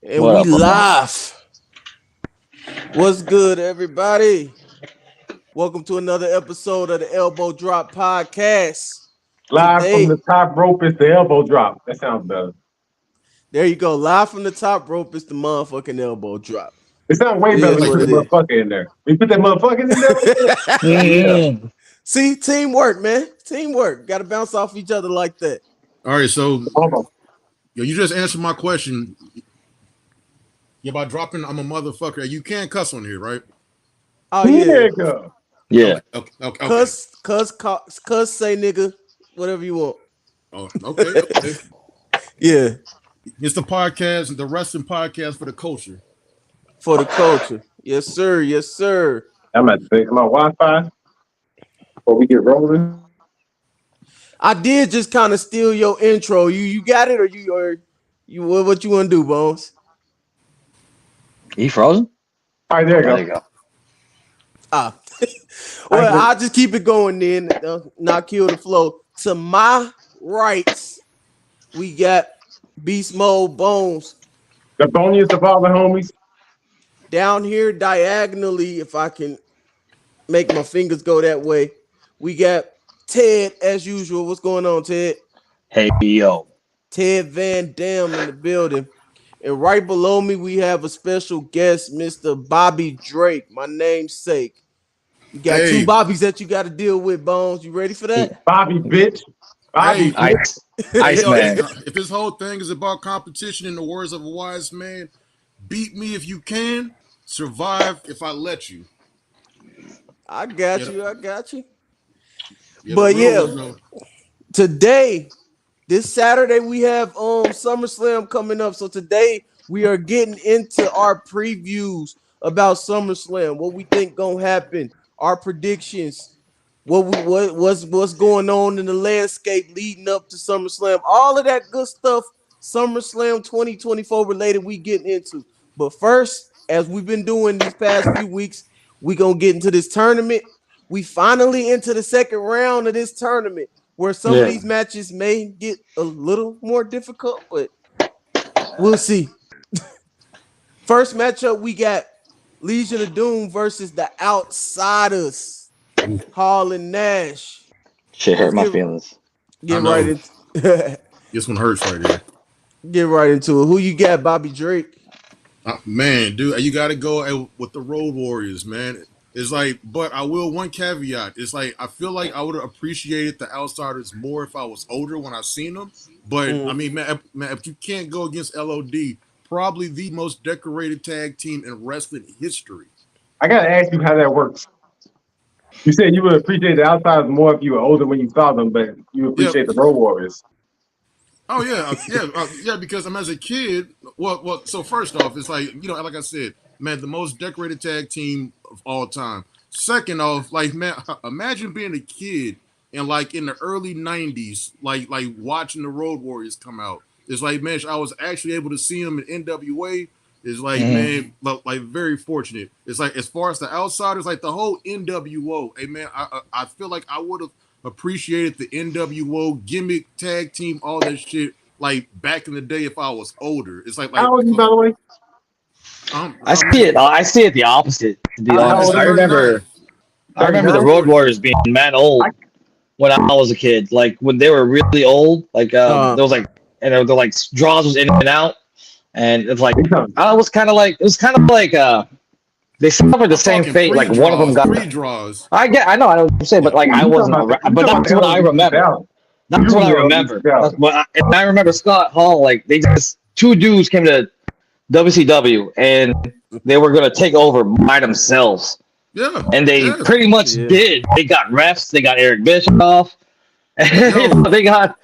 And What we up, Lamar? live. What's good, everybody? Welcome to another episode of the Elbow Drop Podcast. Live from the Today, top rope is the elbow drop. That sounds better. there you go. Live from the top rope is the motherfucking elbow drop. It sounds way It better is when you what put it the is. motherfucker in there. When you put that motherfucker in there like that, yeah. Mm. See, teamwork, man. Teamwork. Got to bounce off each other like that. All right, so Hold on. you just answered my question. Yeah, by dropping I'm a motherfucker. You can't cuss on here, right? Oh, yeah. Nigga. Yeah. Okay. Cuss, say nigga, whatever you want. Oh, okay. Yeah, It's the podcast, the wrestling podcast for the culture. for the culture. Yes, sir. Yes, sir. I'm at my Wi-Fi before we get rolling. I did just kind of steal your intro. You got it, or you what you want to do, Bones? He frozen? All right, there you There go. you go. Ah, well, I'll just keep it going then. Not kill the flow. To my rights, we got Beast Mode Bones. The boniest of all the homies. Down here diagonally, if I can make my fingers go that way, we got Ted as usual. What's going on, Ted? Hey, yo. Ted Van Dam in the building. And right below me, we have a special guest, Mr. Bobby Drake, my namesake. You got Hey. two Bobbies that you got to deal with, Bones. You ready for that? Bobby, bitch. Bobby, Hey, bitch. Ice Yo, man. if this whole thing is about competition, in the words of a wise man, beat me if you can, survive if I let you. I got Yeah. you. I got you. Yeah, But the real yeah. ones know. Today, this Saturday, we have Summerslam coming up. So today we are getting into our previews about SummerSlam, what we think gonna happen, our predictions, what's going on in the landscape leading up to SummerSlam, all of that good stuff. SummerSlam 2024 related, we getting into. But first, as we've been doing these past few weeks, we gonna get into this tournament. We finally into the second round of this tournament, where some of these matches may get a little more difficult, but we'll see. First matchup, we got Legion of Doom versus the Outsiders, Hall and Nash. Shit hurt my Let's feelings. Get I know. right into This one hurts right here. get right into it. Who you got, Bobby Drake? Man, dude, you got to go with the Road Warriors, man. It's like, but I will one caveat. It's like I feel like I would have appreciated the Outsiders more if I was older when I seen them. But I mean, man, if you can't go against LOD, probably the most decorated tag team in wrestling history. I gotta ask you how that works. You said you would appreciate the outsiders more if you were older when you saw them, but you appreciate the Road Warriors. Oh yeah, because I'm as a kid. Well. So first off, it's like like I said, man, the most decorated tag team of all time. Second off, like man, imagine being a kid and like in the early '90s, like watching the Road Warriors come out. It's like, man, I was actually able to see them in NWA. It's like, man, like very fortunate. It's like as far as the Outsiders, like the whole NWO. Hey man, I feel like I would have appreciated the NWO gimmick tag team, all that shit, like back in the day if I was older. It's like How old are you, by the way? I see it the opposite, to be How honest. old I are you? remember the Road Warriors being mad old when I was a kid. Like when they were really old, like there was like they're like draws was in and out. And it's like it was kind of like they suffered the same fate. Like one of them got pre-draws. I know what I'm saying, but like I wasn't around. But that's what I remember. That's what I remember. And I remember Scott Hall. Like they just two dudes came to WCW and they were gonna take over by themselves. Yeah, and they pretty much did. They got refs. They got Eric Bischoff. They got,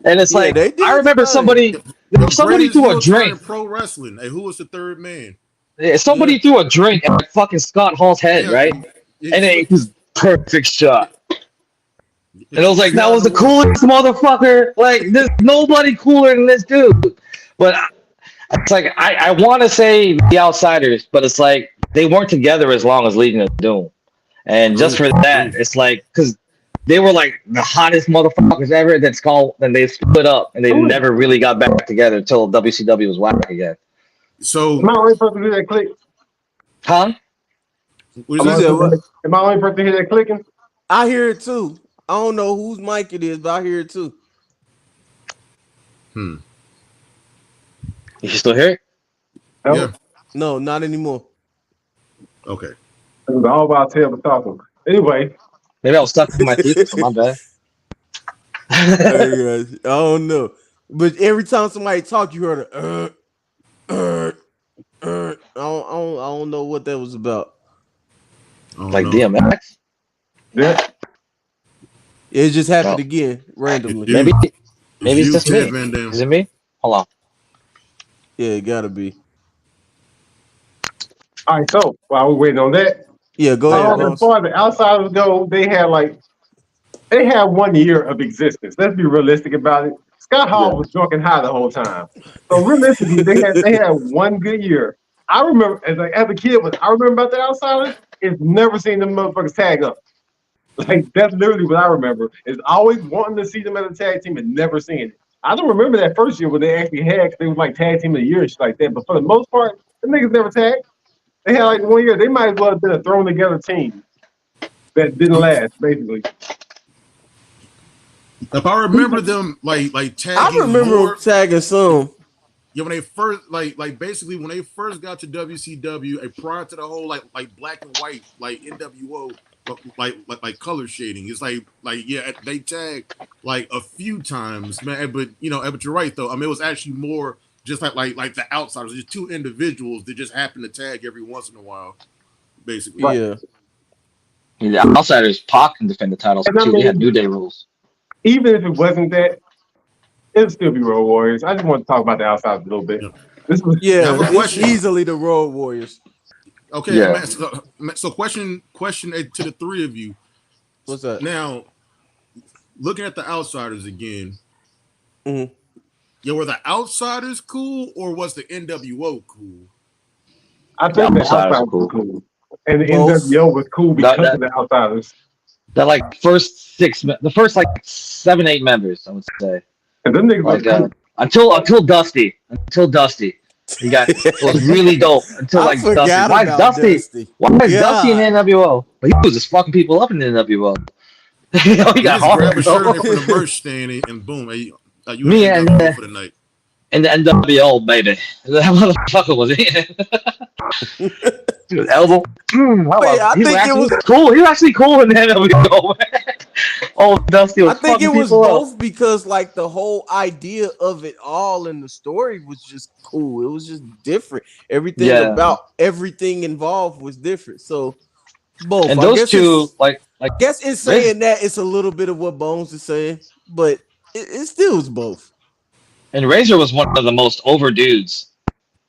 and it's like I remember somebody threw a drink. Pro wrestling. Hey, who was the third man? Somebody threw a drink at fucking Scott Hall's head, right? And it was perfect shot. And I was like, that was the coolest motherfucker. Like, there's nobody cooler than this dude. But it's like I want to say the Outsiders, but it's like they weren't together as long as Legion of Doom. And just for that, it's like because they were like the hottest motherfuckers ever. Then they split up and they never really got back together until WCW was whack again. Am So I the only person to hear that click? Huh? what You is said that? what? Am I the only person to hear that clicking? I hear it too. I don't know whose mic it is, but I hear it too. Hmm. You can still hear it? No. Yeah. No, not anymore. Okay. It was all about Taylor talking. Anyway, Maybe I was stuck in my seat. My bad. Hey, guys, I don't know. But every time somebody talk, you heard a I don't know what that was about. I don't Like know. DMX? yeah. It just happened No. again It's randomly. Maybe you. It's maybe it's you, just Ted me. Van Dam. Is it me? Hold on. Yeah, it gotta be. All right, so while we're waiting on that, Yeah, go ahead, as boss. far as the outsiders go, they had 1 year of existence. Let's be realistic about it. Scott Yeah. Hall was drunk and high the whole time. So realistically, they had 1 good year. I remember as a kid, what I remember about the outsiders is never seeing them motherfuckers tag up. Like that's literally what I remember. Is always wanting to see them as a tag team and never seeing it. I don't remember that first year when they actually had, 'cause they was like tag team of the year and shit like that. But for the most part, the niggas never tagged. They had like 1 year. They might as well have been a thrown together team that didn't last, basically. If I remember them like I tagging remember him more, tagging some. yeah, when they first like basically when they first got to WCW, prior to the whole like black and white like NWO like color shading, it's like yeah they tagged like a few times, man. But but you're right though. I mean, it was actually more just like the outsiders, just two individuals that just happen to tag every once in a while, basically. Right. Yeah. The outsiders Pac can defend the titles And I too. They had mean, New Day rules. even if it wasn't that, it'd still be Road Warriors. I just want to talk about the outsiders a little bit. Yeah. This was I have Yeah, a it's question. easily the Road Warriors. Okay, Yeah. man. So question to the three of you What's that? now. Looking at the outsiders again, Mhm. yeah, were the outsiders cool or was the NWO cool? I The think the outsiders are outsiders were cool. cool. And the Both. NWO was cool That because of that the outsiders. that like first the first like 7, 8 members, I would say. And them niggas was Like cool. until Dusty, he got it was really dope until I like Dusty. forgot about Dusty. Why is Dusty in the God. NWO? But he was just fucking people up in the NWO. He You got just grab a hard shirt in though. there from the merch stand and boom, you Me an NWO for the night. and the NWO baby. That motherfucker was in. He was elbow. But yeah, He was cool. He was actually cool in the NWO. Oh, Dusty I was think it fucking was people up. both because like the whole idea of it all and the story was just cool. It was just different. Everything Yeah, about everything involved was different. So both. and I those guess two it's like guess in saying that it's a little bit of what Bones is saying, but it still is both. And Razor was one of the most over dudes.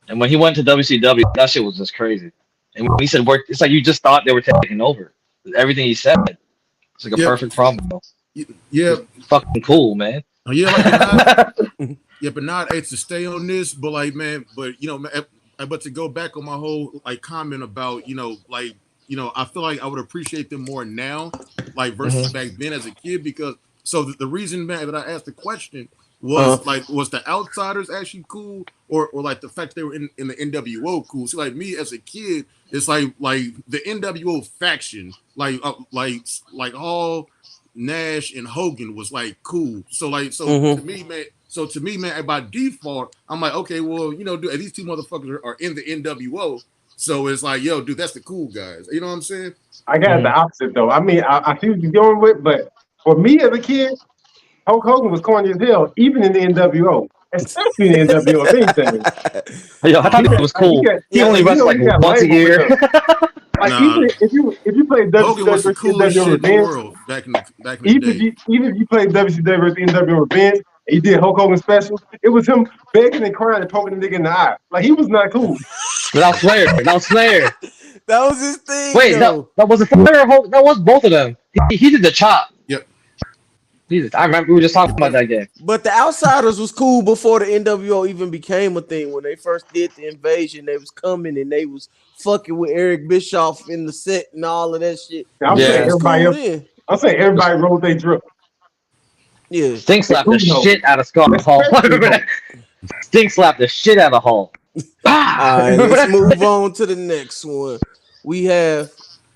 And when he went to WCW, that shit was just crazy. And when he said work, it's like you just thought they were taking over. Everything he said, it's like a Yeah, perfect promo. yeah, It's fucking cool, man. yeah. Like, but not, yeah, but not to stay on this, but like, man, but man, but to go back on my whole like comment about like I feel like I would appreciate them more now, like versus Hmm. back then as a kid, because so the reason, man, that I asked the question Uh, was like, was the outsiders actually cool, or like the fact they were in the NWO cool? See, like me as a kid, it's like the NWO faction, like all Nash and Hogan was like cool. So like mm-hmm. to me, man, by default, I'm like, okay, well, dude, these two motherfuckers are in the NWO. So it's like, yo, dude, that's the cool guys. You know what I'm saying? I got the Hmm. opposite though. I mean, I see what you're going with, but for me as a kid, Hulk Hogan was corny as hell, even in the NWO, especially in the NWO. If anything, Yo, I Oh, thought it was he cool. got He Yeah, only like wrestled he like got once a lame over year. the like nah, even if you played Hogan WCW was the versus coolest NWO shit in the Revenge, world back in the day. even if you played WCW versus NWO Revenge, and you did Hulk Hogan special, it was him begging and crying and poking the nigga in the eye. Like he was not cool. Without Flair. Without Flair. that was his thing Wait, though. that was a Flair or Hulk? That was both of them. He did the chop. Yep. I remember we were just talking about that game. But the Outsiders was cool before the NWO even became a thing. When they first did the invasion, they was coming and they was fucking with Eric Bischoff in the set and all of that shit. I'm It saying Yeah. was everybody cool else. then. I'm saying everybody rolled their drip. Yeah. Stink slapped the Including Hogan, shit out of Scott Hall. especially Hogan. Stink slapped the shit out of Hall. Ah! All right, let's move on to the next one. We have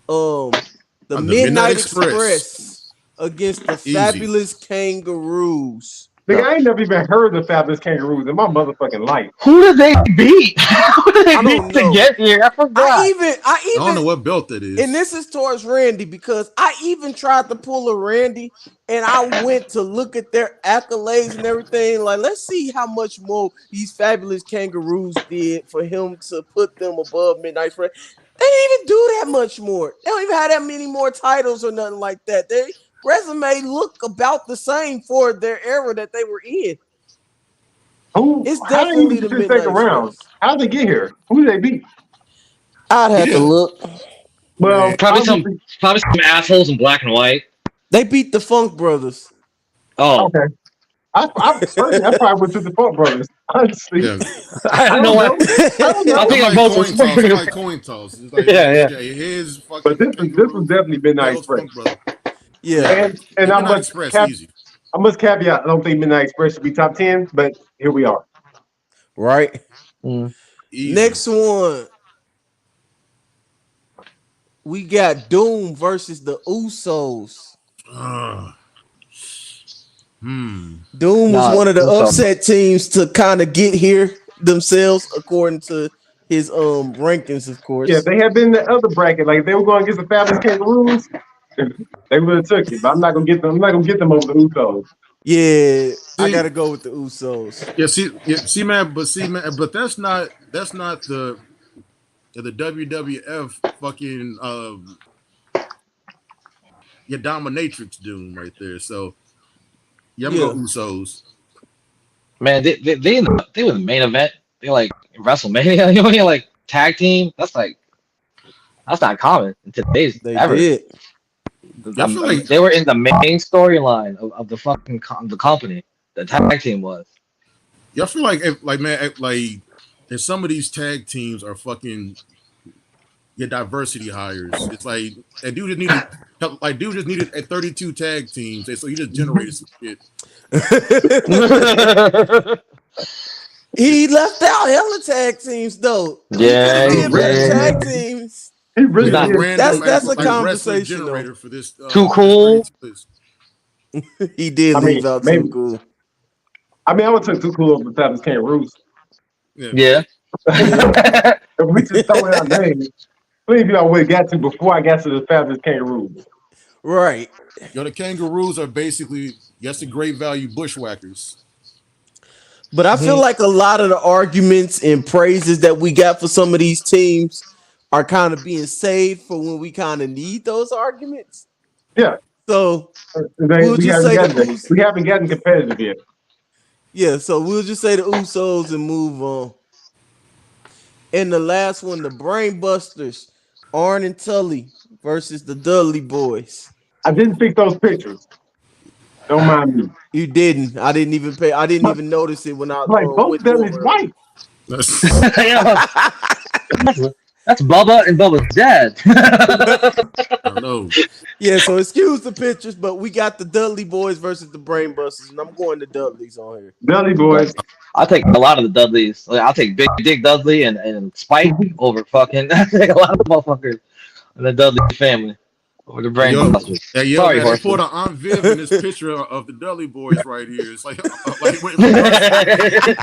the The Midnight Midnight Express. Express against the Easy. Fabulous Kangaroos. Nigga, No. I ain't never even heard of the Fabulous Kangaroos in my motherfucking life. Who did they beat? Who did I they don't beat to know. get here? I forgot. I don't know I what belt that and is. this is towards Randy because I even tried to pull a Randy and I went to look at their accolades and everything. Like, let's see how much more these Fabulous Kangaroos did for him to put them above Midnight Express. They didn't even do that much more. They don't even have that many more titles or nothing like that. Their resume look about the same for their era that they were in. Who? It's How did definitely even the get this second Midnight round? Express. How did they get here? Who did they beat? I'd have to Yeah, look. man. Well, Probably some obviously, probably some assholes in black and white. They beat the Funk Brothers. Oh, okay. I personally, I probably would to the Funk Brothers. Honestly, Yeah. I I don't know don't what. know. I don't I know. think I'm I'm like both. coin toss. I'm like coin toss. It's like Yeah, yeah. okay, his But fucking this was kangaroo, definitely Midnight Bell's Express. Funk brother. Yeah. Yeah, And the I Midnight must Express, easy, I must caveat. I don't think Midnight Express should be top 10, but here we are. Right. Mm. easy. Next one. We got Doom versus the Usos. Uh, hmm. Doom was Nah, one of the so upset teams to kind of get here themselves, according to his rankings, of Yeah, if course. they had been in the other bracket, like if they were going against the Fabulous Kangaroos, they would have took it. But I'm not gonna get them. I'm not gonna get them over the Usos. Yeah, I See, gotta go with the Usos. man, but that's not the WWF fucking your dominatrix doom right there. So yeah, I'm gonna Yeah, go Usos. man, they were the main event. They like WrestleMania. You know, like tag team. That's not common in today's they ever. did. Yeah, I feel like They were in the main storyline of the fucking the company. The tag team was. yeah, I feel like like man, like if some of these tag teams are fucking your diversity hires. It's like that dude just needed help. Like dude just needed a 32 tag teams, and so he just generated some shit. He left out hella tag teams though. He could I have Yeah, he know, did better did. tag teams. He just really Not a did. That's random that's a like wrestler conversation though. generator for this too for this cool. 32 list. He did I leave mean, out too maybe. cool. I mean, I would take too cool over the Fabulous Kangaroos. Yeah, Yeah. Yeah, If we just throwing out names, please, you know, would have got to before I got to the Fabulous Kangaroos. right. the Kangaroos are basically yes, the great value bushwhackers. But I feel Mhm. like a lot of the arguments and praises that we got for some of these teams are kind of being saved for when we kind of need those arguments. Yeah, So they, we'll we just haven't say the gotten there. Us. We haven't gotten competitive yet. Yeah, so we'll just say the Usos and move on. And the last one, the Brainbusters, Arn and Tully versus the Dudley Boys. I didn't pick those pictures. Don't mind me. You didn't. I didn't even pay. I didn't even notice it when I Like both went of them through is them white. Yeah, that's Bubba and Bubba's dad. I don't know. Yeah, so excuse the pictures, but we got the Dudley Boys versus the Brainbusters, and I'm going to Dudleys on here. Dudley boys. I'll take a lot of the Dudleys. Like, I'll take Big Dick Dudley and Spike over fucking. I take a lot of motherfuckers in the Dudley family over the Hey, yo, Brainbusters. hey, yo, Sorry, man, they pulled horses. an Aunt Viv in this picture of the Dudley boys right here. It's like it went reverse 180.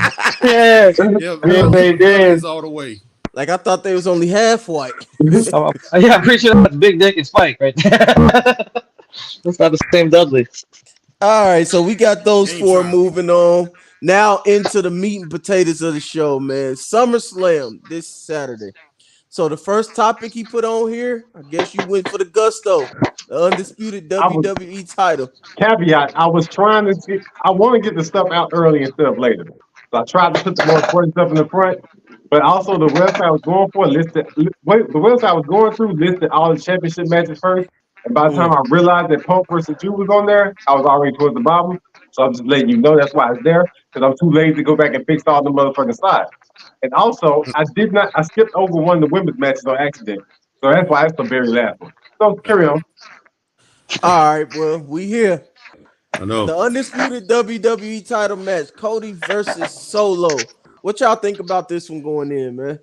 Yeah, Yeah, yeah, they Dudley's did. all the way. Like I thought they was only half white. Yeah, I'm pretty sure that's Big Dick and Spike right there. That's not the same Dudley. All right, so we got those Ain't four trying. moving on. Now into the meat and potatoes of the show, man. Summerslam this Saturday. So the first topic he put on here, I guess you went for the gusto, the undisputed I was WWE title. caveat. I was trying to see. I want to get the stuff out early instead of later. So I tried to put the more important stuff in the front. But also the website I was going for the website I was going through listed all the championship matches first. And by the time Mm, I realized that Punk versus Jew was on there, I was already towards the bottom. So I'm just letting you know that's why it's there. Because I'm too lazy to go back and fix all the motherfucking sides. And also, I skipped over one of the women's matches on accident. So that's why it's the very last one. So carry on. all right, well, we here. I know. The undisputed WWE title match, Cody versus Solo. What y'all think about this one going in, man?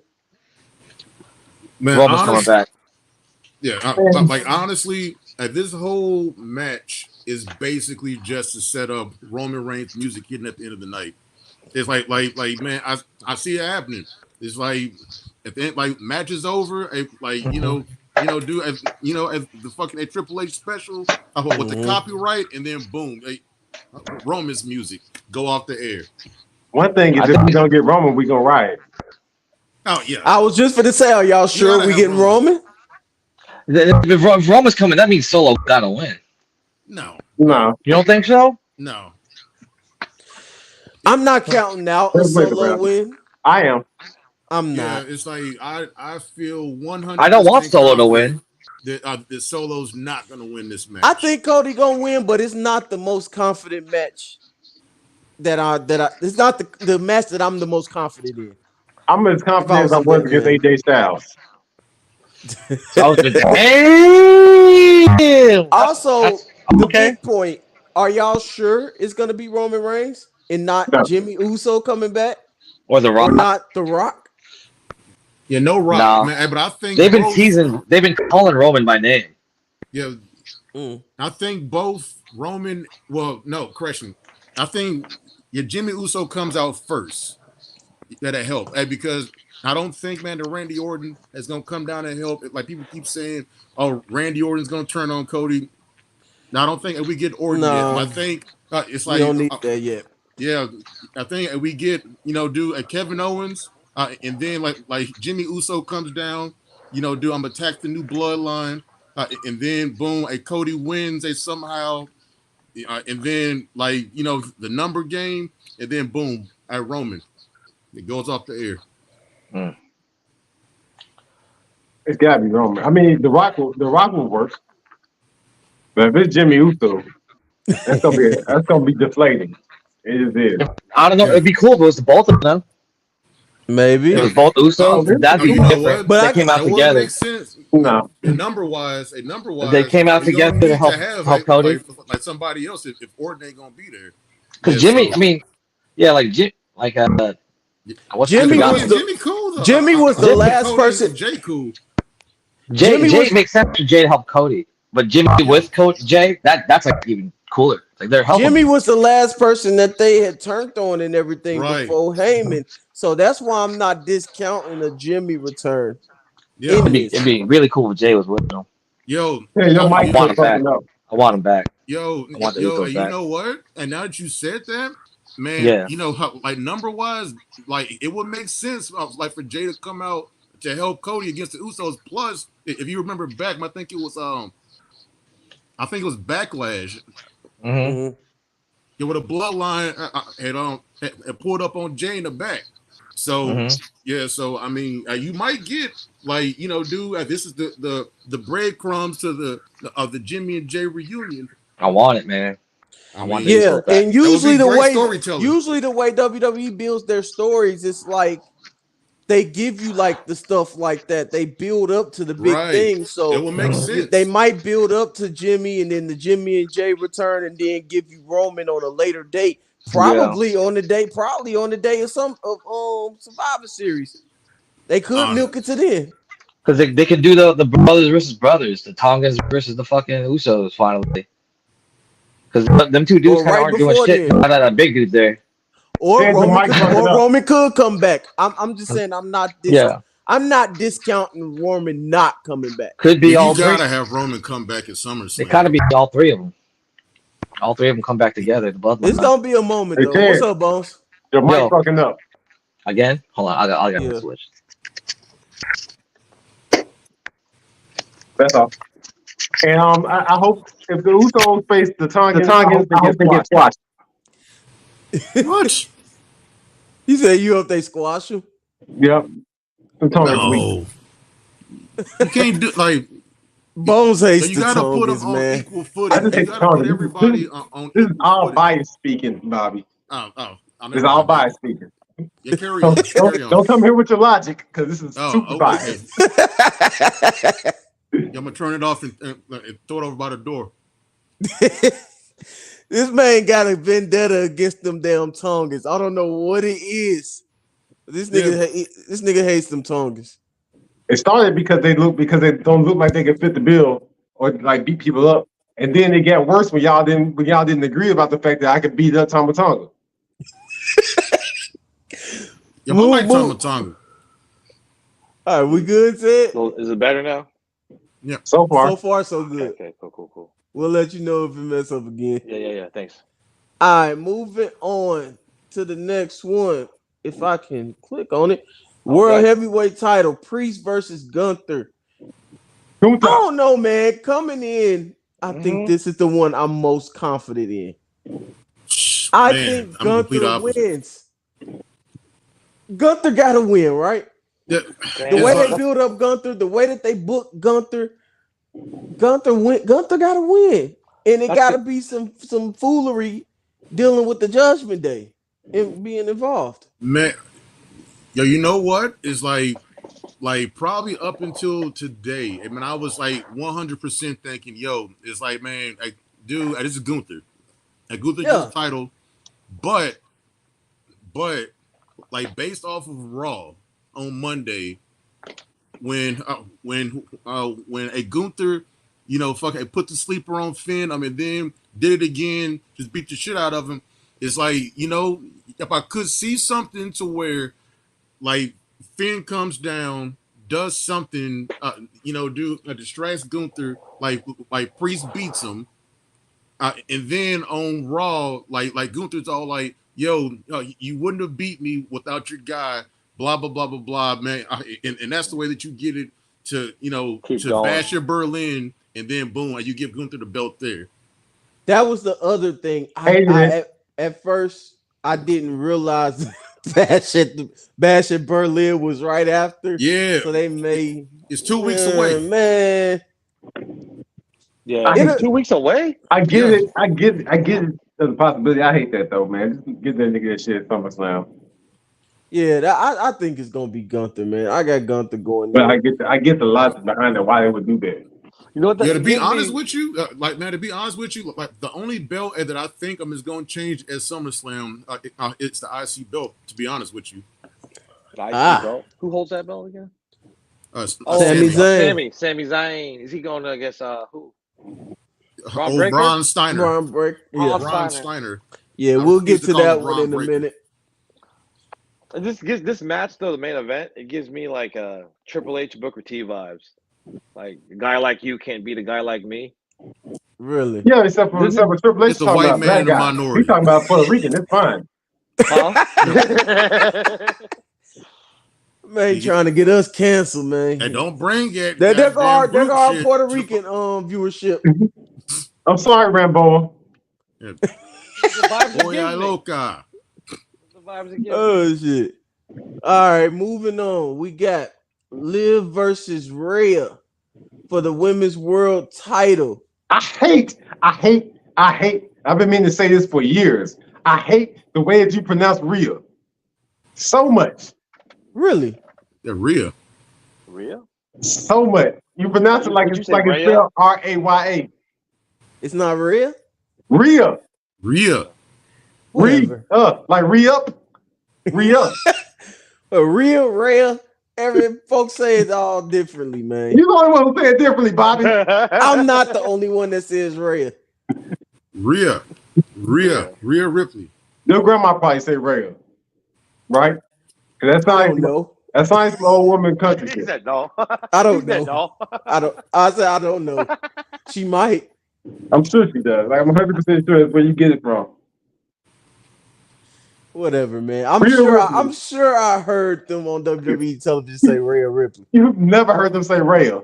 Man, Roman's coming back. Yeah, like honestly, this whole match is basically just to set up Roman Reigns' music hitting at the end of the night. It's like man, I see it happening. It's like at the end, like match is over, like do as as the fucking a Triple H special with the copyright, and then boom, Roman's music go off the air. One thing is, if we don't get Roman, we gonna riot. Oh yeah, I was just gonna say, are y'all sure we getting Roman? If Roman's coming, that means Solo gotta win. No, No, you don't think so? No. I'm not counting out a Solo win. I am. I'm not. Yeah, it's like I feel 100%. I don't want Solo to win. That Solo's not gonna win this match. I think Cody gonna win, but it's not the most confident match it's not the match that I'm the most confident in. I'm as confident as I was against AJ Styles. Also, the big point: are y'all sure it's gonna be Roman Reigns and not Jimmy Uso coming back, or The Rock? Or not The Rock? Yeah, no Rock, man. But I think they've been teasing. They've been calling Roman by name. Yeah, I think both Roman. Well, no, correction. I think Jimmy Uso comes out first. That'll help, because I don't think, man, that Randy Orton is gonna come down and help. Like people keep saying, "Oh, Randy Orton's gonna turn on Cody." Now, I don't think we get Orton yet. I think it's like we don't need that yet. Yeah, I think we get do a Kevin Owens, and then like Jimmy Uso comes down. I'm attack the new bloodline, and then boom, a Cody wins. They somehow, and then the number game, and then boom, at Roman. It goes off the air. It's gotta be Roman. I mean, the Rock will work, but if it's Jimmy Uso, that's gonna be deflating. It is. I don't know. It'd be cool if it was both of them. Maybe it was both Usos. That'd be different. But they came out together. Make sense. No, number wise, they came out together to help Cody. Like somebody else, if Orton ain't gonna be there. Because Jimmy, I mean, Jimmy cool though. Jimmy was the last person. Jay cool. Jay makes sense for Jay to help Cody, but Jimmy with Coach Jay, that's like even cooler. Like they're helping. Jimmy was the last person that they had turned on and everything before Heyman, so that's why I'm not discounting a Jimmy return. Yeah, it'd be really cool if Jay was with them. I want him back. I want him back. You know what? And now that you said that, man, how, like number wise, like it would make sense, like for Jay to come out to help Cody against the Usos. Plus, if you remember back, I think it was Backlash. Mm-hmm. Yeah, with a bloodline had pulled up on Jay in the back. So so I mean, you might get this is the breadcrumbs to the Jimmy and Jay reunion. I want it, man. I want it. And usually the way WWE builds their stories, it's like they give you like the stuff like that. They build up to the big thing. So it will make sense. They might build up to Jimmy and then the Jimmy and Jay return and then give you Roman on a later date. Probably on the day of Survivor Series. They could milk it to then. Because they could do the brothers versus brothers, the Tongans versus the fucking Usos finally. Because them two dudes kind of aren't doing shit. That big dude there. Or Roman could come back. I'm just saying I'm not discounting Roman not coming back. Could be all three. You gotta have Roman come back at SummerSlam. It kind of be all three of them. All three of them come back together. The bloodline. It's gonna be a moment though. What's up, Bones? Your mic fucking up. Again? Hold on, I got to switch. That's all. And I hope if the Usos face the Tongans, I hope they get squashed. What? You say you hope they squash him? Yep. No. You can't do like Bones hates you gotta put them on equal footing. You gotta put everybody on this is all bias speaking, Bobby. This is all bias speaking. Yeah, carry on. Don't come here with your logic, because this is super biased. I'm gonna turn it off and throw it over by the door. This man got a vendetta against them damn Tongans. I don't know what it is. This Yeah. nigga hates them Tongas. It started because they don't look like they can fit the bill or like beat people up, and then it got worse when y'all didn't agree about the fact that I could beat up Tama Tonga. Yeah, I like Tama Tonga. All right, we good, Sid? So is it better now? Yeah. So far, So far, so good. Okay, cool. We'll let you know if it mess up again. Yeah. Thanks. All right, moving on to the next one. If I can click on it. World Okay. heavyweight title, Priest versus Gunther. I Gunther. don't know, man. Coming in, I think Mhm. this is the one I'm most confident in. I Man, think I'm the complete Gunther opposite. wins. Gunther got to win, right? Yeah. The way Damn. they build up Gunther, the way that they book Gunther, Gunther got to win, and it got to be some foolery dealing with the Judgment Day and being involved. Man, yo, you know what? It's like probably up until today. I mean, I was like 100% thinking, yo, it's like, man, like, dude, this is Gunther. Like, Gunther gets Yeah. the title, but like based off of Raw on Monday, when a Gunther, you know, fucking put the sleeper on Finn, I mean, then did it again, just beat the shit out of him. It's like, you know, if I could see something to where like Finn comes down, does something, you know, distracts Gunther, like Priest beats him, and then on Raw, like Gunther's all like, "Yo, you wouldn't have beat me without your guy." Blah blah blah blah blah, man. And that's the way that you get it to, you know, Keep to going. bash your Berlin, and then boom, like you give Gunther the belt there. That was the other thing. Adrian. At first I didn't realize Bash at Berlin was right after. Yeah, So they made it's 2 weeks away. Man. Yeah, I- 2 weeks away. I get Yeah. it. I get it. There's a possibility. I hate that though, man. Just get that nigga that shit at SummerSlam. Yeah, I think it's gonna be Gunther, man. I got Gunther going But there. I get the logic behind it why they would do that. You know what? Yeah, That to be gives honest me. with you, like man, to be honest with you, like the only belt that I think is going to change at SummerSlam, it's the IC belt. To be honest with you, The IC Ah. belt. Who holds that belt again? Sami Zayn. Sami Zayn. Is he going against who? Braun Oh, Breaker? Braun Steiner. Braun Breaker. Yeah. Braun Braun Steiner. Yeah, I we'll refuse get to to call him that one Braun in a Breaker. minute. This match though, the main event, it gives me like Triple H Booker T vibes. Like a guy like you can't beat a guy like me. Really? Yeah, except for Triple H It's a talking white about man that in the guy. minority. He's talking about Puerto Rican. It's fine. Huh? Man, trying to get us canceled, man. And don't bring it. There go our shit. Puerto Rican viewership. I'm sorry, Rambo. The vibes it Boy, gives me. loca. The vibes it gives me. Oh shit. All right, moving on. We got Liv versus Rhea for the women's world title. I hate. I've been meaning to say this for years. I hate the way that you pronounce Rhea so much. Really? Yeah, Rhea. Rhea? So much. You pronounce it like Would you it's say like it's Rhea? spelled Raya. It's not Rhea? Rhea. Rhea. Whatever. Like re-up. Re-up. Rhea. Every folks say it all differently, man. You're the only one who say it differently, Bobby. I'm not the only one that says Rhea. Rhea Ripley. Your grandma probably say Rhea. Right? Because that's I not don't know. That's not some old woman country He shit. said no. I don't He said know. no. I said I don't know. She might. I'm sure she does. Like I'm 100% sure that's where you get it from. Whatever, man. I'm Rhea sure. Ripley. I'm sure I heard them on WWE television say Rhea Ripley. You've never heard them say Rhea.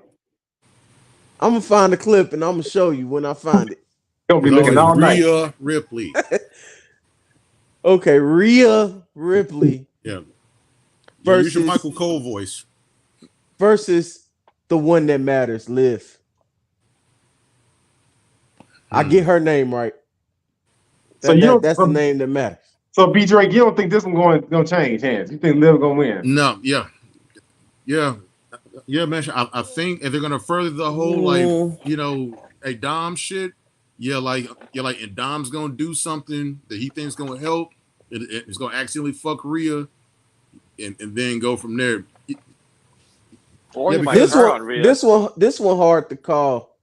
I'm gonna find the clip and I'm gonna show you when I find it. Don't be No, looking it's all night. Rhea Ripley. Okay, Rhea Ripley Yeah. versus Use your Michael Cole voice. versus the one that matters, Liv. I get her name right. That's the name that matters. So B Drake, you don't think this one gonna change hands? You think Liv gonna win? No, yeah, man. I think if they're gonna further the whole a Dom shit, and Dom's gonna do something that he thinks gonna help. It's gonna accidentally fuck Rhea, and then go from there. Or Yeah, he might This because turn one, on Rhea. this one hard to call,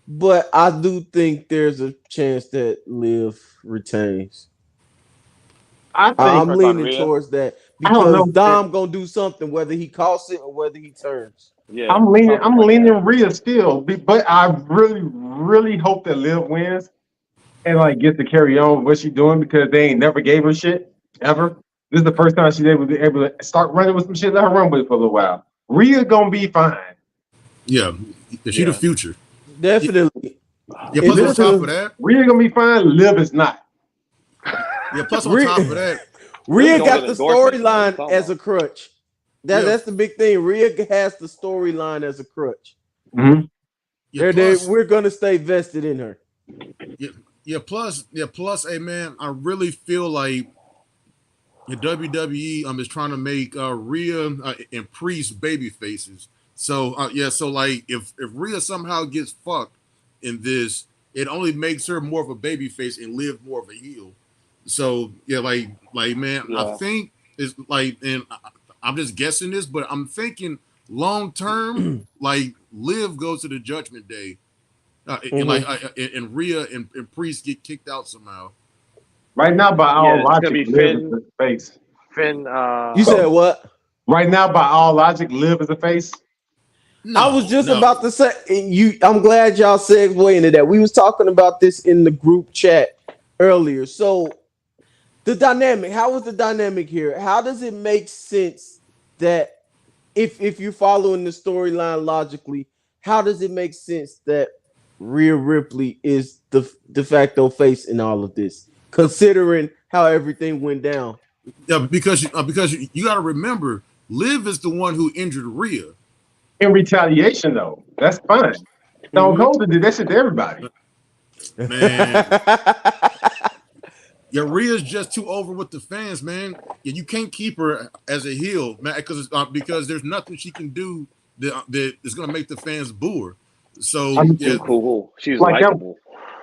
but I do think there's a chance that Liv retains. I He think I'm turns on leaning Rhea. towards that I don't because know. Dom gonna do something, whether he costs it or whether he turns. Yeah, I'm leaning. something I'm like leaning that. Rhea still, but I really, really hope that Liv wins and like get to carry on what she's doing because they ain't never gave her shit ever. This is the first time she's able to start running with some shit. Let her run with it for a little while. Rhea gonna be fine. yeah, she the Yeah. future. Yeah, Definitely. yeah. It's Plus on Liv just is top a of that, Rhea gonna be fine. Liv is not. yeah. Plus on top of Rhea, that, Liv's Rhea gonna got get the endorsement. What are you storyline talking as about? a crutch. yeah, That's the big thing. Rhea has the storyline as a crutch. Mm-hmm. yeah. Plus, We're gonna stay vested in her. yeah, yeah. Plus, hey man, I really feel like the WWE is trying to make Rhea and Priest baby faces. So yeah, so like if Rhea somehow gets fucked in this, it only makes her more of a baby face and Liv more of a heel. So yeah, like man, I Yeah. think it's like, and I'm just guessing this, but I'm thinking long term, like Liv goes to the Judgment Day, and like Mhm. and Rhea and Priest get kicked out somehow. Right now, by Yeah, all it's gonna logic, be Liv is Finn. the face. Finn. You said what? Right now, by all logic, Liv is a face. I was No, just no. about to say you. I'm glad y'all segued into that. We was talking about this in the group chat earlier. So the dynamic. How is the dynamic here? How does it make sense that if you're following the storyline logically, how does it make sense that Rhea Ripley is the de facto face in all of this, considering how everything went down? Yeah, because you got to remember, Liv is the one who injured Rhea. In retaliation, though, that's fine. Stone Hmm. Cold did that shit to everybody. Man, yeah, Rhea's just too over with the fans, man. Yeah, you can't keep her as a heel, man, because there's nothing she can do that is gonna make the fans boo her. I So mean, yeah, Too cool. She's like likable.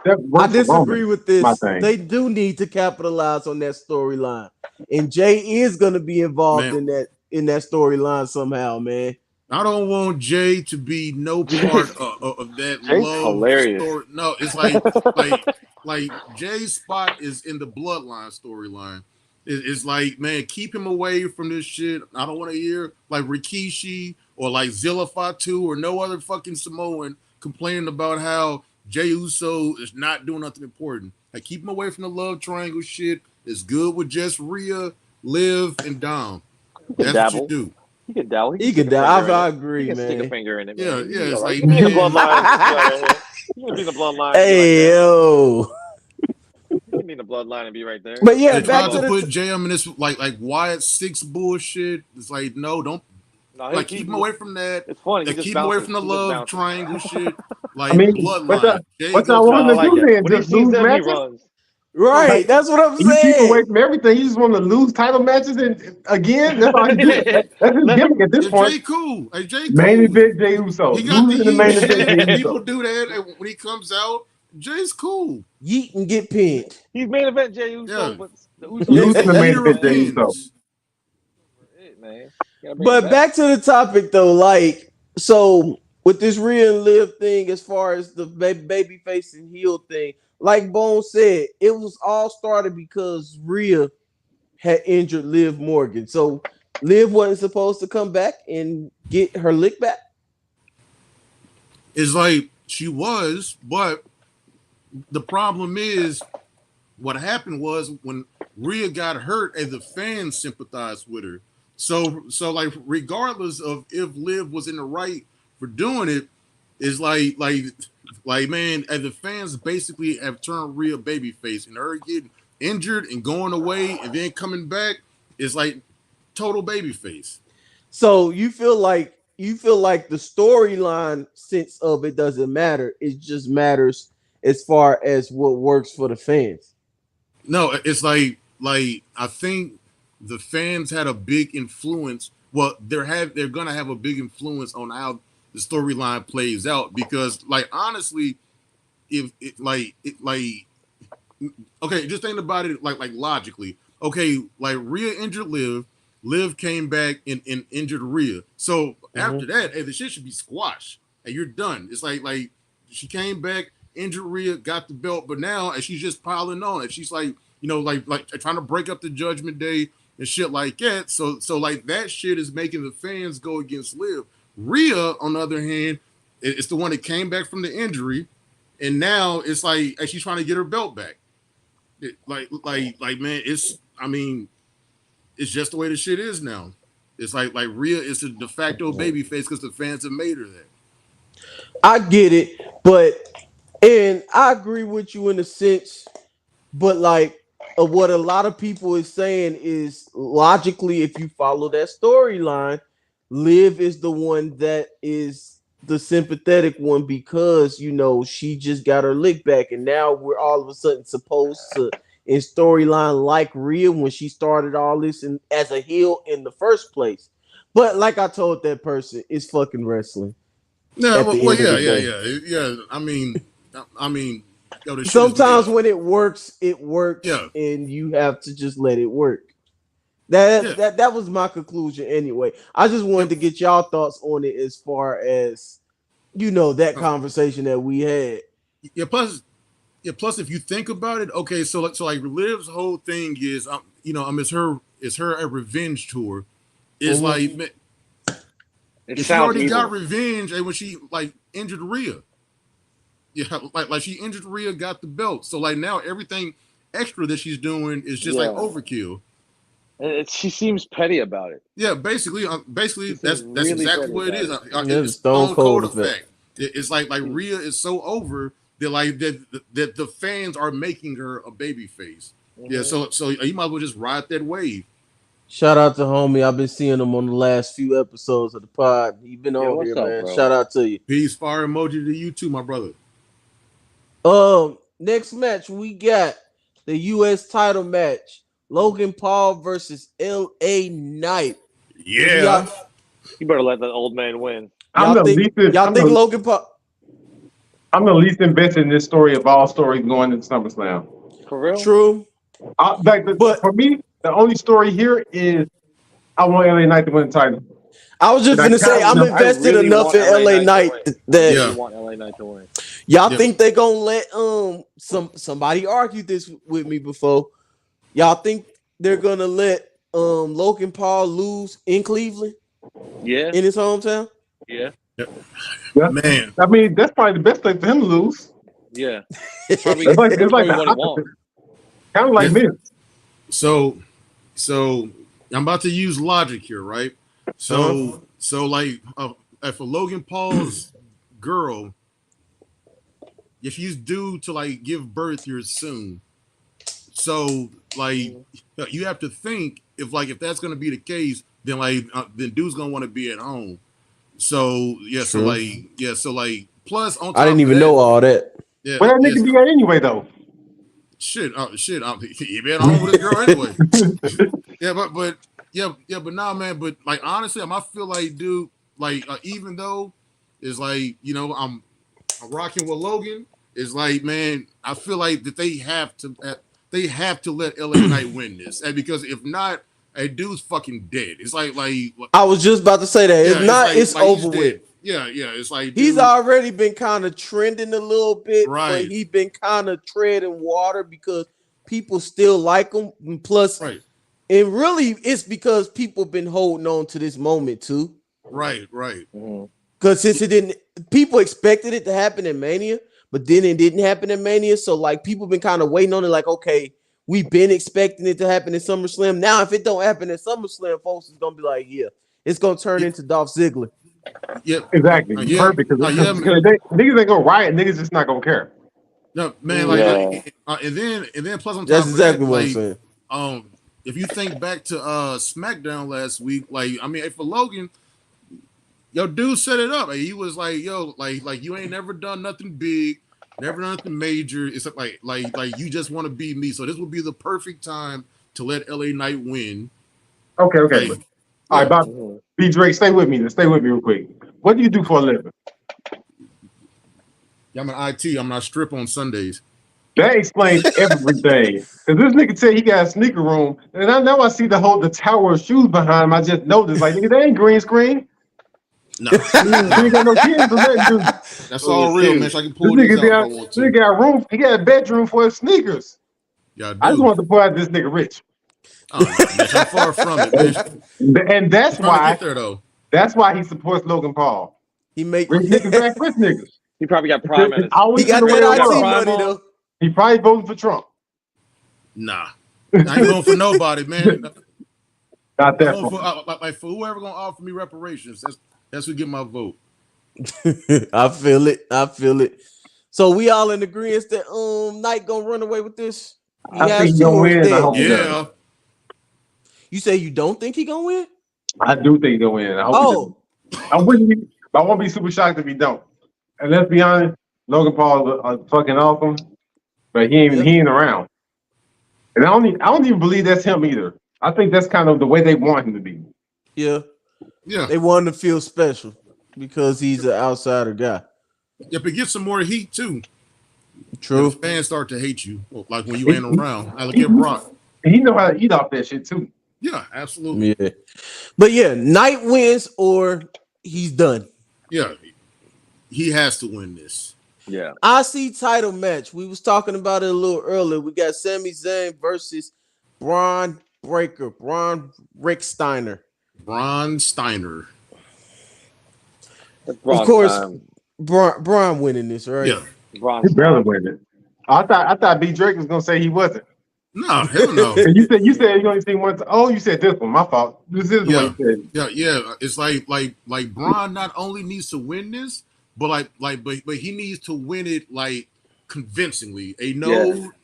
that I worked for disagree Roman. with My this. thing. They do need to capitalize on that storyline, and Jay is going to be involved man, in that storyline somehow, man. I don't want Jay to be no part Jay's of that love hilarious. story. No, it's like Jay's spot is in the bloodline storyline. It's like, man, keep him away from this shit. I don't want to hear like Rikishi or like Zilla Fatu or no other fucking Samoan complaining about how Jay Uso is not doing nothing important. Like, keep him away from the love triangle shit. It's good with just Rhea, Liv, and Dom. He can That's what you dabble. do. He can dabble. He can He stick could a die. finger in I it. He agree, can stick a man. finger in it, Yeah, man. He yeah. be all It's right. like, He can be in the man, bloodline and be all right here. He can be in the bloodline and be right Hey there. yo, He can be in the bloodline and be right there. but yeah, they Get back tried to to involved. the. put JM in this like Wyatt Six bullshit. It's like, no, don't, No, like, keep him away from that. it's funny. He Like, just keep him away bounces. from the He just love bounces. triangle shit. I Like, mean, bloodline. Jay what y'all goes to No, the want I him to like do it. then? When he Just sees lose them, he matches? runs. Right, Like that's what I'm you keep away saying. from everything. You just want to lose title matches and again. That's all he do. That's his Let gimmick at this Yeah, point. Jay cool. Hey, Jay Main cool. event Jey Uso. He got the Losing in the yeet main event shit. Jey People Uso. do that, and when he comes out, Jay's cool. Yeet and get pinned. he's main event Jey Uso, Yeah, but the Usos he's still the Losing the main relevant, eater event of man. Jey Uso. pins. It, man. You gotta bring it But back. back to the topic though, like so with this real live thing, as far as the baby face and heel thing, like Bone said, it was all started because Rhea had injured Liv Morgan. So Liv wasn't supposed to come back and get her lick back. It's like she was, but the problem is what happened was when Rhea got hurt and the fans sympathized with her. So like regardless of if Liv was in the right for doing it, is like man, and the fans basically have turned Rhea babyface and her getting injured and going away and then coming back is like total babyface. So you feel like the storyline sense of it doesn't matter. It just matters as far as what works for the fans. No, it's like I think the fans had a big influence. Well, they're gonna have a big influence on how the storyline plays out because, like, honestly, if it like okay, just think about it like logically. Okay, like Rhea injured Liv, Liv came back and injured Rhea. So Mm-hmm. after that, hey, the shit should be squashed. And you're done. It's like she came back, injured Rhea, got the belt, but now and she's just piling on. And she's like, like trying to break up the Judgment Day and shit like that. So like that shit is making the fans go against Liv. Rhea, on the other hand, it's the one that came back from the injury, and now it's like she's trying to get her belt back. Like man, it's just the way the shit is now. It's like Rhea is a de facto baby face because the fans have made her that. I get it, and I agree with you in a sense, but like what a lot of people is saying is logically, if you follow that storyline, Liv is the one that is the sympathetic one because she just got her lick back, and now we're all of a sudden supposed to in storyline like Rhea when she started all this and as a heel in the first place. But like I told that person, it's fucking wrestling. Yeah, At the end of the day. yeah. I mean, yo, the shit is Sometimes made up. when it works, Yeah, and you have to just let it work. yeah, That was my conclusion anyway. I just wanted yeah, to get y'all thoughts on it as far as that conversation that we had. yeah. Plus, if you think about it, okay, so Liv's whole thing is, it's her a revenge tour. It's Mhm. like, man, It if she sounds already got evil. revenge, and when she like injured Rhea, yeah, like she injured Rhea, got the belt. So like now everything extra that she's doing is just like Yeah. overkill. She seems petty about it. Yeah, basically She seems that's really exactly petty what it about is. it. Yeah, the It's Stone Stone Cold Cold effect. effect. It's like Rhea is so over that like that the fans are making her a baby face. Yeah, Mhm. so you might as well just ride that wave. Shout out to homie. I've been seeing him on the last few episodes of the pod. He been Yo, on what's here, up, man. bro? Shout out to you. Peace, fire emoji to you too, my brother. Next match we got the U.S. title match: Logan Paul versus L.A. Knight. What do Yeah, You better let that old man win. I'm y'all the think? least. Y'all think Logan Paul? I'm the least invested in this story of all stories going into SummerSlam. For real? True, but For me, the only story here is I want LA Knight to win the title. I was just And I gonna say kind I'm of, I invested really enough want in LA L.A. Knight to Knight win. I that really yeah, want LA Knight to win. y'all yeah. think they gonna let somebody argued this with me before. Y'all think they're gonna let Logan Paul lose in Cleveland Yeah, in his hometown? yeah, Yeah. yeah. Man. I mean, that's probably the best place for him to lose. yeah. It's That's like probably the what he wants. opposite, kind of like Yeah. Vince. So so I'm about to use logic here, right? Uh-huh. So like if a Logan Paul's girl, if she's due to like give birth here soon, so like Mhm. you have to think if that's gonna be the case, then then dude's gonna want to be at home. So yeah, True. so like plus on I didn't top of even that, know all that. yeah, Where that nigga yes, be at anyway, though? shit, he been at home with his girl anyway. Yeah, but nah, man. But like honestly, I feel like, dude, like even though it's like I'm rocking with Logan, it's like, man, I feel like that they have to let LA Knight win this, and because if not, a dude's fucking dead. It's like I was just about to say that. If yeah, it's not, it's like he's over with. dead. Yeah, it's like, He's dude, already been kind of trending a little bit, but right, he been kind of treading water because people still like him. And plus, right, and really, it's because people been holding on to this moment too. right. Mhm. Because since it didn't, people expected it to happen in Mania, but then it didn't happen in Mania. So like people been kind of waiting on it. Like, okay, we've been expecting it to happen in SummerSlam. Now, if it don't happen in SummerSlam, folks is gonna be like, yeah, it's gonna turn Yeah, into Dolph Ziggler. yeah, Exactly, yeah, perfect. Because yeah. niggas ain't gonna riot. Niggas just not gonna care. No, man, Mhm. Yeah. and then plus on That's top of exactly that, what I'm like, saying. um, if you think back to SmackDown last week, like, I mean, for Logan, yo, dude set it up. Like, he was like, yo, like you ain't never done nothing big, never done nothing major. It's like you just want to be me. So this would be the perfect time to let LA Knight win. Okay. Like, All right, yeah, Bob. Mhm. B. Drake, stay with me. Stay with me real quick. What do you do for a living? I'm an IT. I'm not strip on Sundays. That explains everything. Cause this nigga said he got a sneaker room, and now I see the tower of shoes behind him. I just noticed, like, nigga, that ain't green screen. No, You ain't got no kids or nothing, dude. that's all real, man. So I can This pull these nigga out if I got want this nigga to. got room. He got a bedroom for his sneakers. Yeah, I I just do. want to point out this nigga rich, Oh no, man. I'm far from it, man. and I'm trying to get there though. that's why he supports Logan Paul. He make Rich niggas back rich niggas. He probably got Prime at It's his. always he got been the way that of the got IT world. Prime money on. though. He probably voting for Trump. Nah, I ain't voting for nobody, man. Not I that vote far. for like for whoever gonna offer me reparations. That's who get my vote. I feel it. I feel it. So we all in agreement that Knight gonna run away with this. He I think has he to, gonna or it's win. I dead. hope he does. Yeah, You say you don't think he gonna win? I do think he gonna win. I hope he does. Oh, I wouldn't be. I won't be super shocked if he don't. And let's be honest, Logan Paul is fucking awesome, but yeah, he ain't around. And I don't even believe that's him either. I think that's kind of the way they want him to be. yeah. yeah, They want him to feel special because he's an outsider guy. yeah. But get some more heat too. True. The fans start to hate you, like when you He, ain't he, around. I look at Brock. he know how to eat off that shit too. Yeah, absolutely. Yeah. But yeah, Knight wins or he's done. Yeah, he has to win this. Yeah. IC title match. We was talking about it a little earlier. We got Sami Zayn versus Braun Breaker, Braun Rick Steiner. Braun Steiner. That's Of Braun's course, time. Braun winning this, right? Yeah. Braun's He barely time. win it. I thought B Drake was gonna say he wasn't. No, hell no. And you said you only seen one. Oh, you said this one. My fault. This is the Yeah. one you said. Yeah. It's like Braun not only needs to win this, but but he needs to win it like convincingly.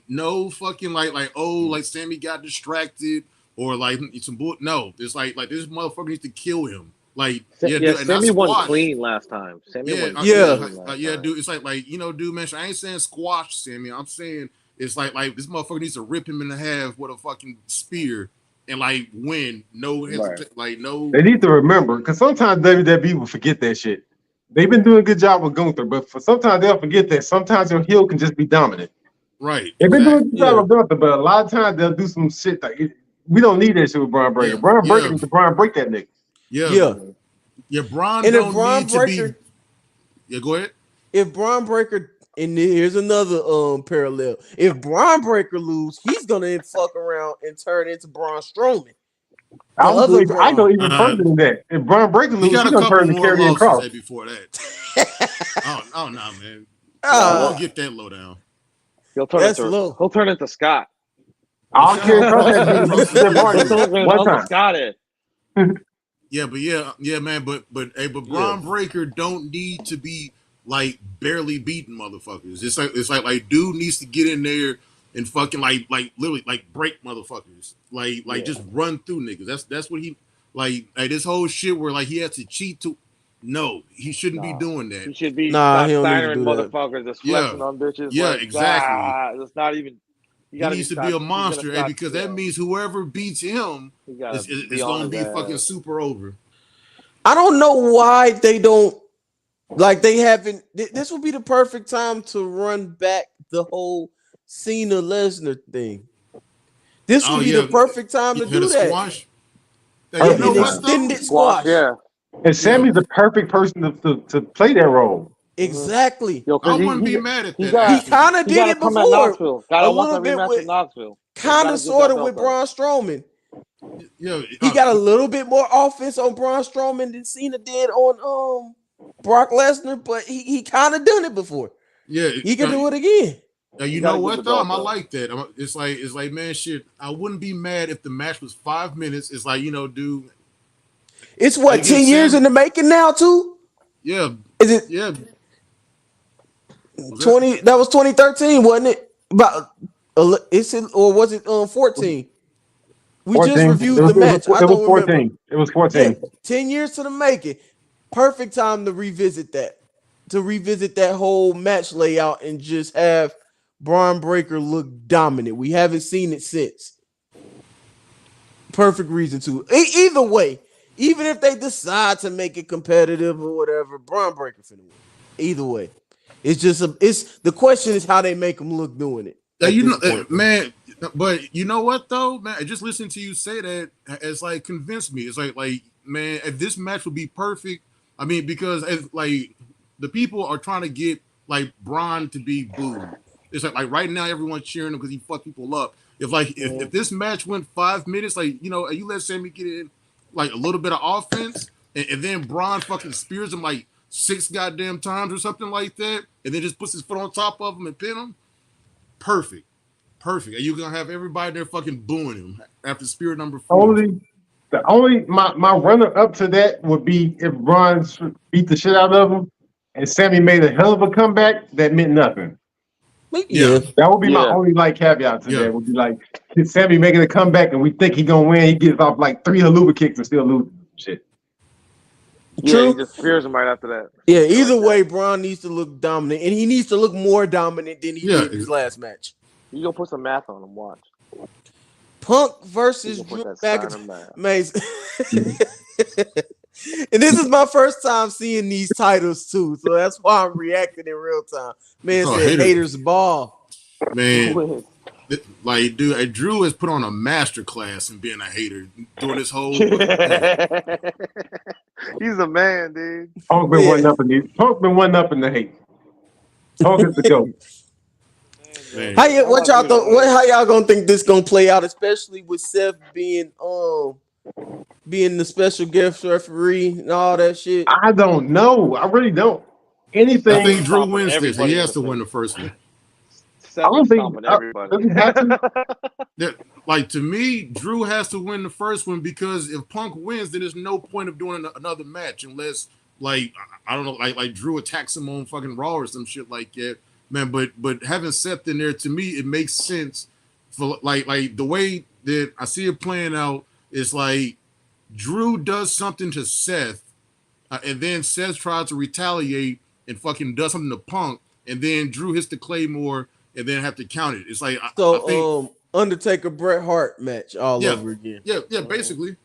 No fucking like Sammy got distracted or like some bull. No, it's like this motherfucker needs to kill him. Like dude, and Sammy not won squash. clean last time. Sammy Yeah, won Yeah. clean last yeah, time. dude. It's like dude, man. I ain't saying squash Sammy. I'm saying it's like this motherfucker needs to rip him in half with a fucking spear and like win. No hesitation, like no. They need to remember because sometimes WWE will forget that shit. They've been doing a good job with Gunther, but sometimes they'll forget that sometimes your heel can just be dominant. Right. They've been doing a Exactly. good job with Gunther, but a lot of times they'll do some shit like we don't need that shit with Braun Breaker. Yeah. Braun Breaker Yeah. needs to Braun break that nigga. Yeah. Yeah. Yeah. Braun And if don't Braun need to Breaker, be. Yeah. Go ahead. if Braun Breaker, and here's another parallel. If Braun Breaker lose, he's gonna fuck around and turn into Braun Strowman. The other I Braun. go even further than that. If Braun Breaker He loses, got he's a gonna couple turn to more Karrion losses Cross. before that. I don't know, man. I Ah, won't get that low down. He'll turn That's into low. he'll turn into Scott. All Karrion Cross had to do was Jeff Hardy He'll turn into one Uncle time. Scotty. Yeah, but yeah, man. But Braun Breaker don't need to be like barely beating motherfuckers. It's like dude needs to get in there and fucking like literally like break motherfuckers. Like just run through niggas. That's what he like this whole shit where like he has to cheat to. No, he shouldn't be doing He that. should be Nah, Scott he don't need to Steiner and do that. motherfuckers just Yeah. flexing on bitches. Yeah, like, exactly. It's not even. You He gotta needs to Scott, be a he's monster, gonna Scott, because that means whoever beats him he gotta is be going to on be his fucking ass. super over. I don't know why they don't like they haven't. This would be the perfect time to run back the whole Cena Lesnar thing. This would be the perfect time to Hit do a that. squash. Yeah, You know an what, though? extended squash. Yeah. And Sammy's the perfect person to play that role. Exactly. Yo, I cause wouldn't be mad at that. He actually. kind of he did gotta it come at before. Knoxville. A Want little that bit rematch with in Knoxville. kind Gotta of get sort that of with belt Braun Strowman. Yeah, He got a little bit more offense on Braun Strowman than Cena did on Brock Lesnar, but he kind of done it before. yeah. He can do it again. You know what though? I like that. It's like man, shit. I wouldn't be mad if the match was 5 minutes. It's like dude. It's what, Like, 10 years in the making now, too? Yeah, Is it yeah. 20? That was 2013, wasn't it? About is it, or was it 14? We 14. just reviewed the match. I It was don't 14. remember. It was Yeah, 14. 10 years to the making. Perfect time to revisit that. To revisit that whole match layout and just have Braun Breaker look dominant. We haven't seen it since. Perfect reason to. Either way, even if they decide to make it competitive or whatever, Braun Breaker finna win. Either way. It's just it's the question is how they make him look doing it. at this point. man. But you know what though, man? Just listening to you say that, it's like convinced me. It's like man, if this match would be perfect, I mean, because like the people are trying to get like Braun to be booed. It's like right now everyone's cheering him because he fucked people up. If this match went 5 minutes, like you let Sammy get in like a little bit of offense, and then Braun fucking spears him like 6 goddamn times or something like that, and then just puts his foot on top of him and pin him. Perfect. And you're gonna have everybody there fucking booing him after spear number 4. My runner up to that would be if Braun beat the shit out of him and Sammy made a hell of a comeback that meant nothing. Yeah. That would be my only caveat to that. Would be like Sammy making a comeback and we think he's gonna win. He gets off like 3 haluva kicks and still loses. Shit. Yeah, he just spears him right after that. Yeah, either way, Braun needs to look dominant, and he needs to look more dominant than he did in his last match. You gonna put some math on him? Watch. Punk versus Drew McIntyre. And this is my first time seeing these titles too, so that's why I'm reacting in real time. Man, it's a haters ball. Man, like, dude, Drew has put on a master class in being a hater, doing this whole. He's a man, dude. Punk been one up in the hate. Punk is the GOAT. How y'all gonna think this gonna play out, especially with Seth being the special guest referee and all that shit? I don't know. I really don't. Anything. I think Drew wins this. He has to win the first one. I don't think everybody. Like, to me, Drew has to win the first one, because if Punk wins, then there's no point of doing another match unless, like, I don't know, like Drew attacks him on fucking Raw or some shit like that, man. But having Seth in there, to me, it makes sense for like the way that I see it playing out. Is like Drew does something to Seth, and then Seth tries to retaliate and fucking does something to Punk, and then Drew hits the Claymore and then have to count it. It's like I think, Undertaker Bret Hart match all over again. Yeah, basically.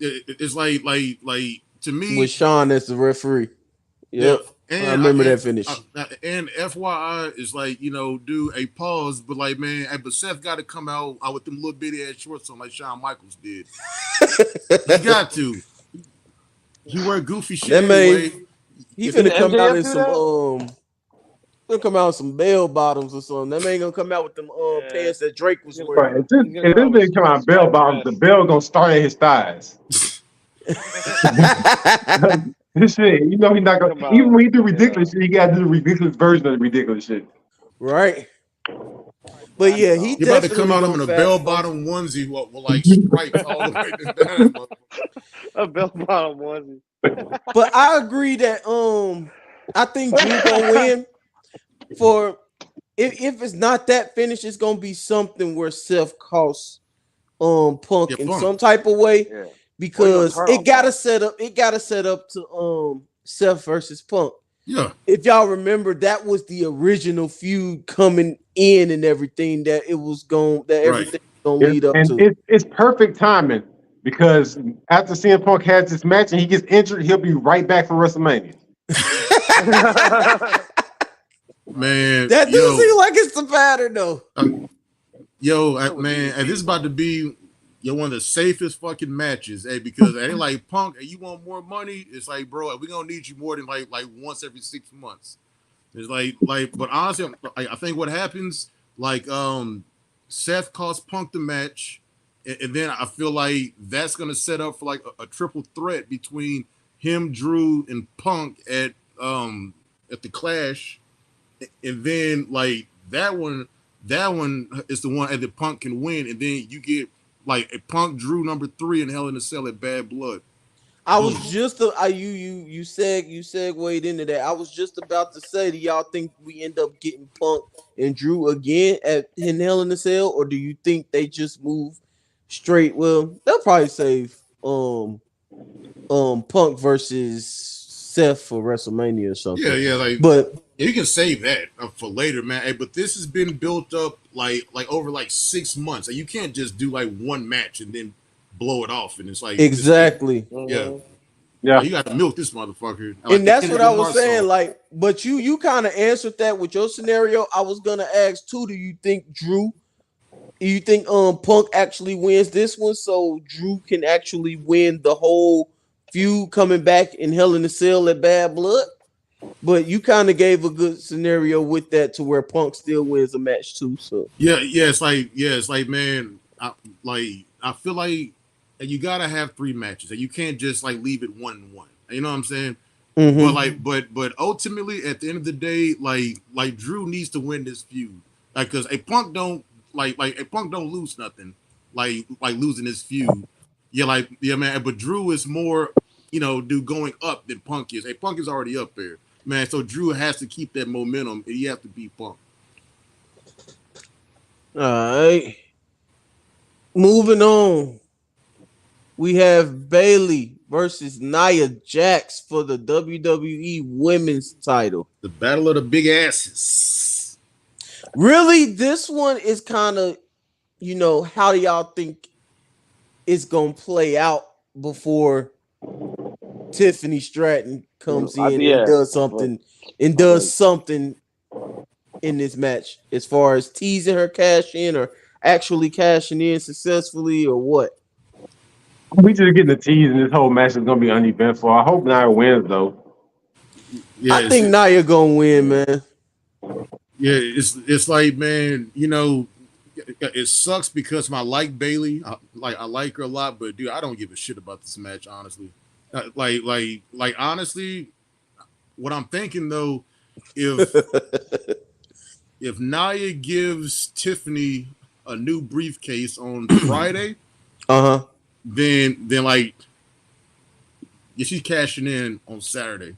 It's like to me, with Sean as the referee. Yep. And I remember that finish. And FYI is like, do a pause, but like, man, but Seth got to come out with them little bitty ass shorts on like Shawn Michaels did. He got to. He wear goofy shit anyway. He finna come out in some Gonna come out with some bell bottoms or something. That man gonna come out with them pants that Drake was wearing. Right. If this thing come out bell bottoms, the bell gonna start at his thighs. This shit, he's not gonna. Even when he do ridiculous shit, he gotta do the ridiculous version of the ridiculous shit. Right. But yeah, he about to come out in a bell bottom onesie with like stripes all the way down. A bell bottom onesie. But I agree that I think Drew gonna win. For if it's not that finish, it's gonna be something where Seth costs Punk in some type of way, because it gotta set up to Seth versus Punk. Yeah. If y'all remember, that was the original feud coming in and everything that it was everything was gonna lead up to. It's perfect timing, because after CM Punk has this match and he gets injured, he'll be right back for WrestleMania. Man, that doesn't seem like it's the pattern though. Man, and this is about to be one of the safest fucking matches, because it ain't like Punk, you want more money? It's like, bro, we're gonna need you more than like once every 6 months. It's like, but honestly, I think what happens, Seth costs Punk the match, and then I feel like that's gonna set up for like a triple threat between him, Drew, and Punk at the Clash. And then like that one is the one that Punk can win, and then you get like a Punk Drew number 3 in Hell in a Cell at Bad Blood. I was just you segued into that. I was just about to say, do y'all think we end up getting Punk and Drew again in Hell in a Cell, or do you think they just move straight? Well, they'll probably save Punk versus Seth for WrestleMania or something. Yeah, but you can save that for later, man. Hey, but this has been built up like over 6 months. You can't just do like one match and then blow it off, and it's like exactly. Yeah. Yeah. Like, you got to milk this motherfucker. Like And that's what Kendrick I was Lamar saying. song. Like, but you kind of answered that with your scenario. I was gonna ask too. Do you think Drew? You think Punk actually wins this one, so Drew can actually win the whole feud coming back in Hell in a Cell at Bad Blood? But you kind of gave a good scenario with that to where Punk still wins a match too. So It's like man, I feel like you gotta have three matches, and you can't just like leave it 1-1. You know what I'm saying? But mm-hmm. like, but ultimately, at the end of the day, like Drew needs to win this feud, like because a Punk don't like a Punk don't lose nothing, like losing this feud. Yeah, like yeah, man. But Drew is more, dude, going up than Punk is. A Punk is already up there, man. So Drew has to keep that momentum, and he has to beat Punk. All right. Moving on, we have Bailey versus Nia Jax for the WWE Women's title. The battle of the big asses. Really, this one is kind of, how do y'all think it's gonna play out before Tiffany Stratton comes in and Yeah, does something in this match as far as teasing her cash in or actually cashing in successfully or what? We just getting the tease, and this whole match is gonna be uneventful. I hope Nia wins though. I Yeah, think Nia gonna win, man. it's like man, it sucks because I like Bailey. I like her a lot, but dude, I don't give a shit about this match, honestly. Like honestly, what I'm thinking though, if if Nia gives Tiffany a new briefcase on Friday, Uh-huh. then like yeah, she's cashing in on Saturday.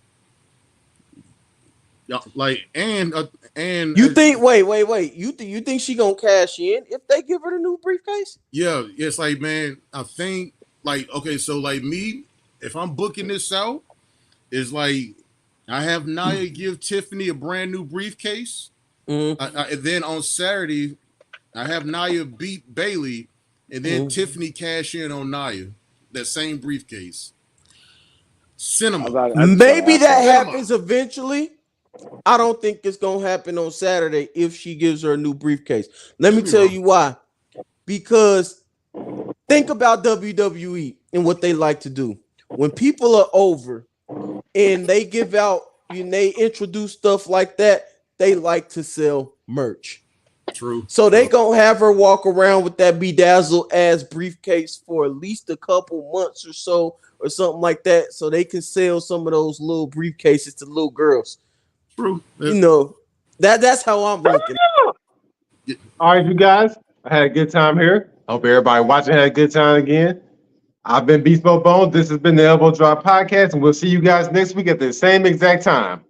Yeah, like and You think wait. You think she gonna cash in if they give her the new briefcase? yeah, it's like man, I think like okay, so like me, if I'm booking this out, it's like I have Nia give Tiffany a brand new briefcase. Mm-hmm. And then on Saturday, I have Nia beat Bailey, and then Tiffany cash in on Nia, that same briefcase. Cinema. I just saw Maybe that that happen. happens eventually. I don't think it's gonna happen on Saturday if she gives her a new briefcase. Let me tell you why. Because think about WWE and what they like to do. When people are over and they give out and they introduce stuff like that, they like to sell merch. True. So they gonna have her walk around with that bedazzled ass briefcase for at least a couple months or so, or something like that, so they can sell some of those little briefcases to little girls. True. That's how I'm looking. All right, you guys. I had a good time here. Hope everybody watching had a good time again. I've been Beast Mode Bones. This has been the Elbow Drop Podcast, and we'll see you guys next week at the same exact time.